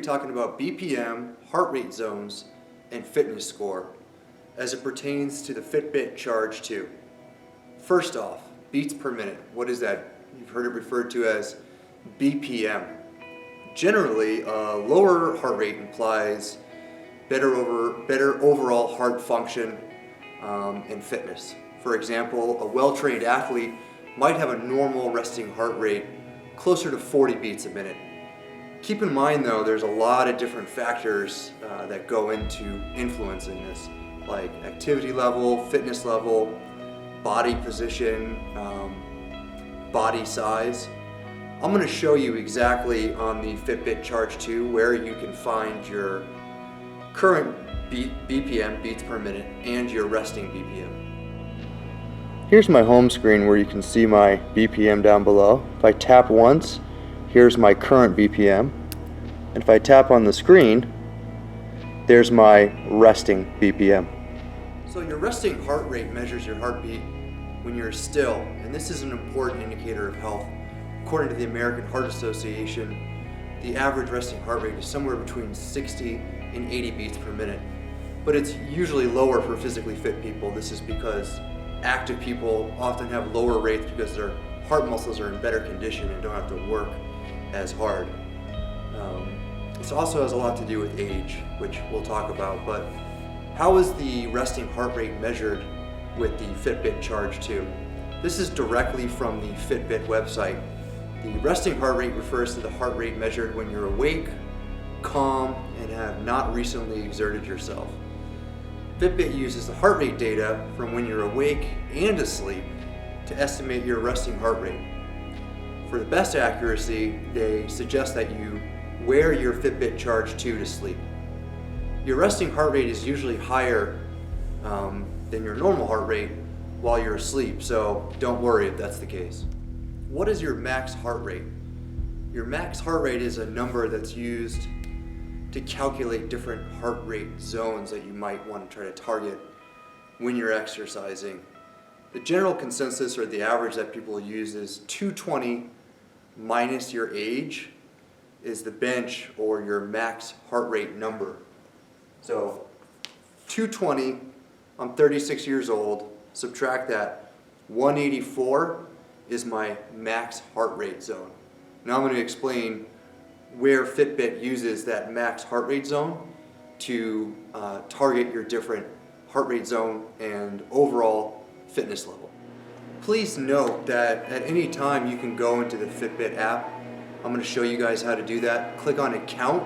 talking about BPM, heart rate zones, and fitness score as it pertains to the Fitbit Charge 2. First off, beats per minute. What is that? You've heard it referred to as BPM. Generally, a lower heart rate implies better overall heart function and fitness. For example, a well-trained athlete might have a normal resting heart rate closer to 40 beats a minute. Keep in mind though, there's a lot of different factors that go into influencing this, like activity level, fitness level, body position, body size. I'm going to show you exactly on the Fitbit Charge 2 where you can find your current BPM, beats per minute, and your resting BPM. Here's my home screen where you can see my BPM down below. If I tap once, here's my current BPM. And if I tap on the screen, there's my resting BPM. So your resting heart rate measures your heartbeat when you're still, and this is an important indicator of health. According to the American Heart Association, the average resting heart rate is somewhere between 60 and 80 beats per minute. But it's usually lower for physically fit people. This is because active people often have lower rates because their heart muscles are in better condition and don't have to work as hard. This also has a lot to do with age, which we'll talk about, but how is the resting heart rate measured with the Fitbit Charge 2? This is directly from the Fitbit website. The resting heart rate refers to the heart rate measured when you're awake, calm, and have not recently exerted yourself. Fitbit uses the heart rate data from when you're awake and asleep to estimate your resting heart rate. For the best accuracy, they suggest that you wear your Fitbit Charge 2 to sleep. Your resting heart rate is usually higher than your normal heart rate while you're asleep, so don't worry if that's the case. What is your max heart rate? Your max heart rate is a number that's used to calculate different heart rate zones that you might want to try to target when you're exercising. The general consensus or the average that people use is 220 minus your age is the bench or your max heart rate number. So 220, I'm 36 years old, subtract that, 184 is my max heart rate zone. Now I'm going to explain where Fitbit uses that max heart rate zone to target your different heart rate zone and overall fitness level. Please note that at any time you can go into the Fitbit app. I'm going to show you guys how to do that. Click on Account,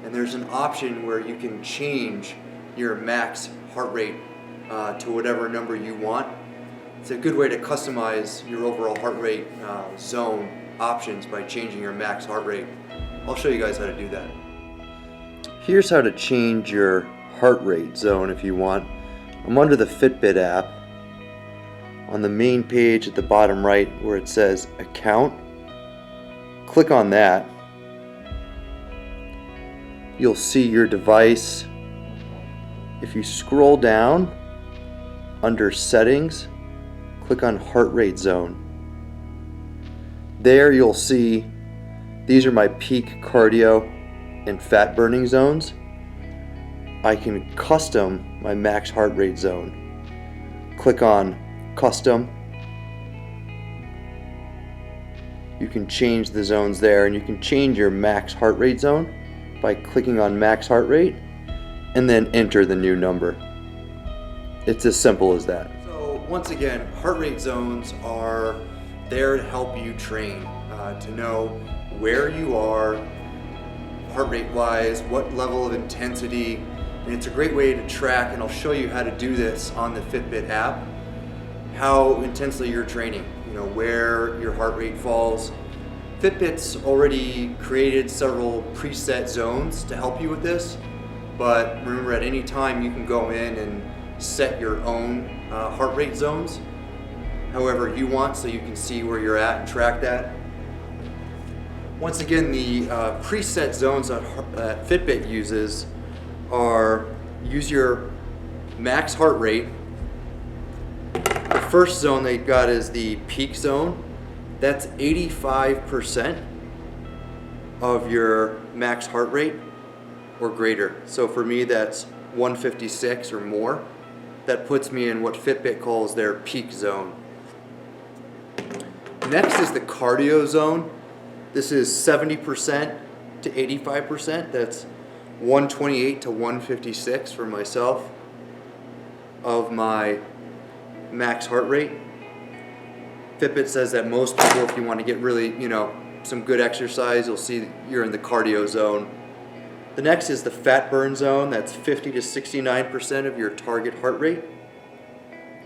and there's an option where you can change your max heart rate to whatever number you want. It's a good way to customize your overall heart rate zone options by changing your max heart rate. I'll show you guys how to do that. Here's how to change your heart rate zone if you want. I'm under the Fitbit app on the main page at the bottom right where it says Account. Click on that. You'll see your device. If you scroll down under Settings, click on Heart Rate Zone. There you'll see these are my peak cardio and fat burning zones. I can custom my max heart rate zone. Click on Custom. You can change the zones there, and you can change your max heart rate zone by clicking on max heart rate and then enter the new number. It's as simple as that. So once again, heart rate zones are there to help you train, to know where you are heart rate wise, what level of intensity, and it's a great way to track, and I'll show you how to do this on the Fitbit app, how intensely you're training, where your heart rate falls. Fitbit's already created several preset zones to help you with this, but remember at any time you can go in and set your own heart rate zones however you want so you can see where you're at and track that. Once again, the preset zones that Fitbit uses are use your max heart rate. The first zone they've got is the peak zone. That's 85%. of your max heart rate or greater. So for me, that's 156 or more. That puts me in what Fitbit calls their peak zone. Next is the cardio zone. This is 70% to 85%. That's 128 to 156 for myself of my max heart rate. Fitbit says that most people, if you want to get really, some good exercise, you'll see you're in the cardio zone. The next is the fat burn zone. That's 50 to 69% of your target heart rate.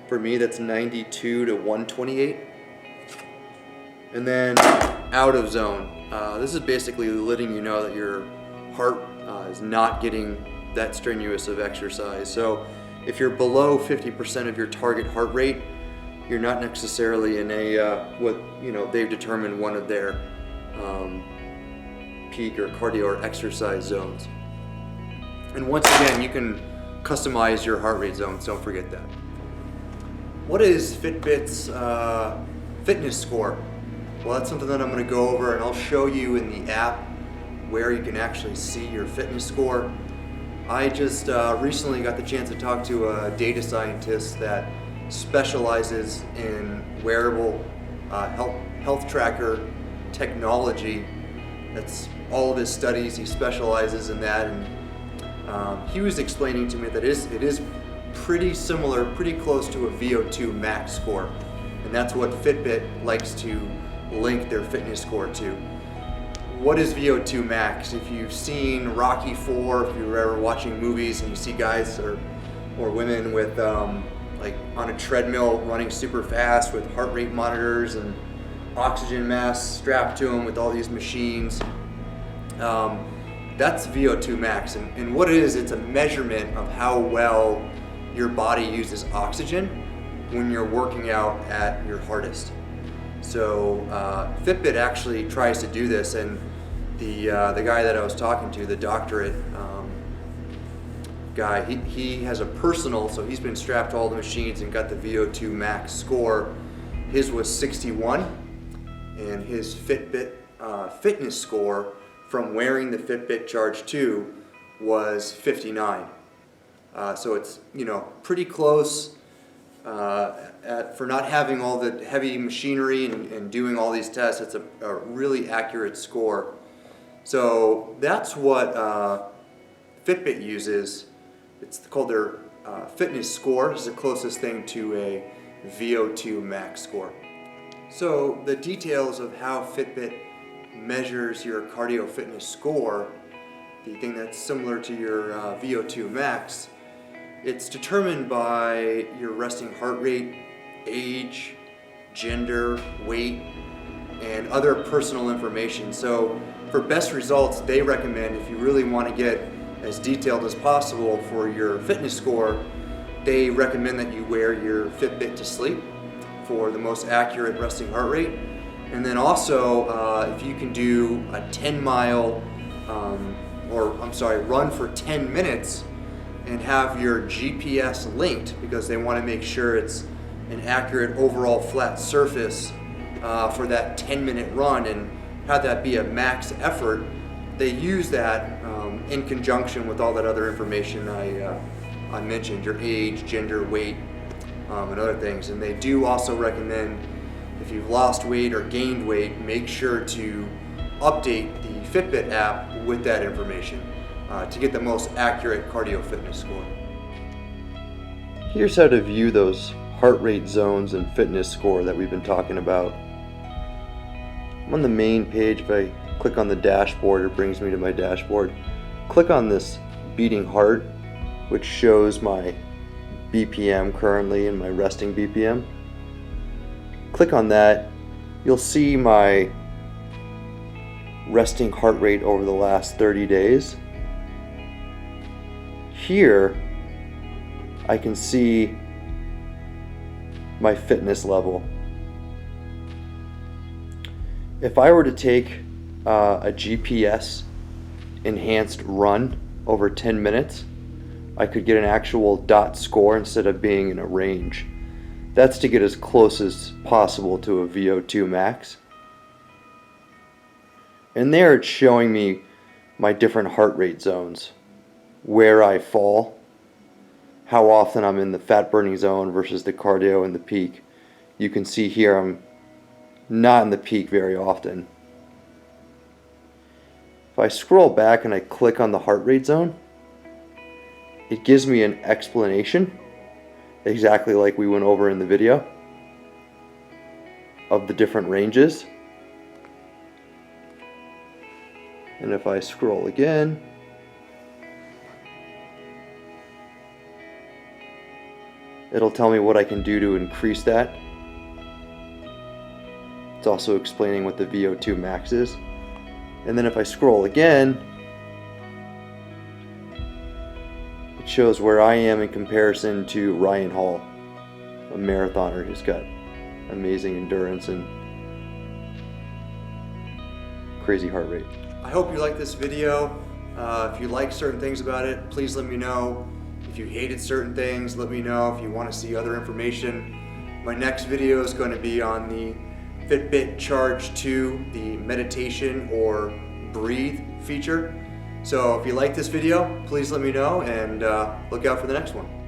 For me, that's 92 to 128. And then out of zone. This is basically letting you know that your heart is not getting that strenuous of exercise. So if you're below 50% of your target heart rate, you're not necessarily in a they've determined one of their peak or cardio or exercise zones. And once again, you can customize your heart rate zones. Don't forget that. What is Fitbit's fitness score? Well, that's something that I'm going to go over, and I'll show you in the app where you can actually see your fitness score. I just recently got the chance to talk to a data scientist that specializes in wearable health tracker technology. That's all of his studies. He specializes in that, and he was explaining to me that it is pretty similar, pretty close to a VO2 max score, and that's what Fitbit likes to link their fitness score to. What is VO2 max? If you've seen Rocky IV, if you're ever watching movies and you see guys or women with like on a treadmill running super fast with heart rate monitors and oxygen masks strapped to them with all these machines, that's VO2 max. And what it is, it's a measurement of how well your body uses oxygen when you're working out at your hardest. So Fitbit actually tries to do this, and the guy that I was talking to, the doctorate guy, he has a personal, so he's been strapped to all the machines and got the VO2 max score. His was 61, and his Fitbit fitness score from wearing the Fitbit Charge 2 was 59. So it's pretty close. For not having all the heavy machinery and doing all these tests, it's a really accurate score. So that's what Fitbit uses. It's called their fitness score. It's the closest thing to a VO2 max score. So the details of how Fitbit measures your cardio fitness score, the thing that's similar to your VO2 max, it's determined by your resting heart rate, age, gender, weight, and other personal information. So for best results, they recommend, if you really want to get as detailed as possible for your fitness score, they recommend that you wear your Fitbit to sleep for the most accurate resting heart rate. And then also, if you can do a 10-mile, run for 10 minutes and have your GPS linked, because they want to make sure it's an accurate overall flat surface for that 10-minute run and have that be a max effort. They use that in conjunction with all that other information I mentioned, your age, gender, weight, and other things. And they do also recommend, if you've lost weight or gained weight, make sure to update the Fitbit app with that information to get the most accurate cardio fitness score. Here's how to view those heart rate zones and fitness score that we've been talking about. I'm on the main page. If I click on the dashboard, it brings me to my dashboard. Click on this beating heart, which shows my BPM currently and my resting BPM. Click on that. You'll see my resting heart rate over the last 30 days. Here, I can see my fitness level. If I were to take a GPS enhanced run over 10 minutes, I could get an actual dot score instead of being in a range. That's to get as close as possible to a VO2 max. And there it's showing me my different heart rate zones, where I fall, how often I'm in the fat burning zone versus the cardio and the peak. You can see here I'm not in the peak very often. If I scroll back and I click on the heart rate zone, it gives me an explanation, exactly like we went over in the video, of the different ranges. And if I scroll again, it'll tell me what I can do to increase that. It's also explaining what the VO2 max is. And then if I scroll again, it shows where I am in comparison to Ryan Hall, a marathoner who's got amazing endurance and crazy heart rate. I hope you liked this video. If you like certain things about it, please let me know. If you hated certain things, let me know. If you want to see other information, my next video is going to be on the Fitbit Charge 2, the meditation or breathe feature. So if you like this video, please let me know, and look out for the next one.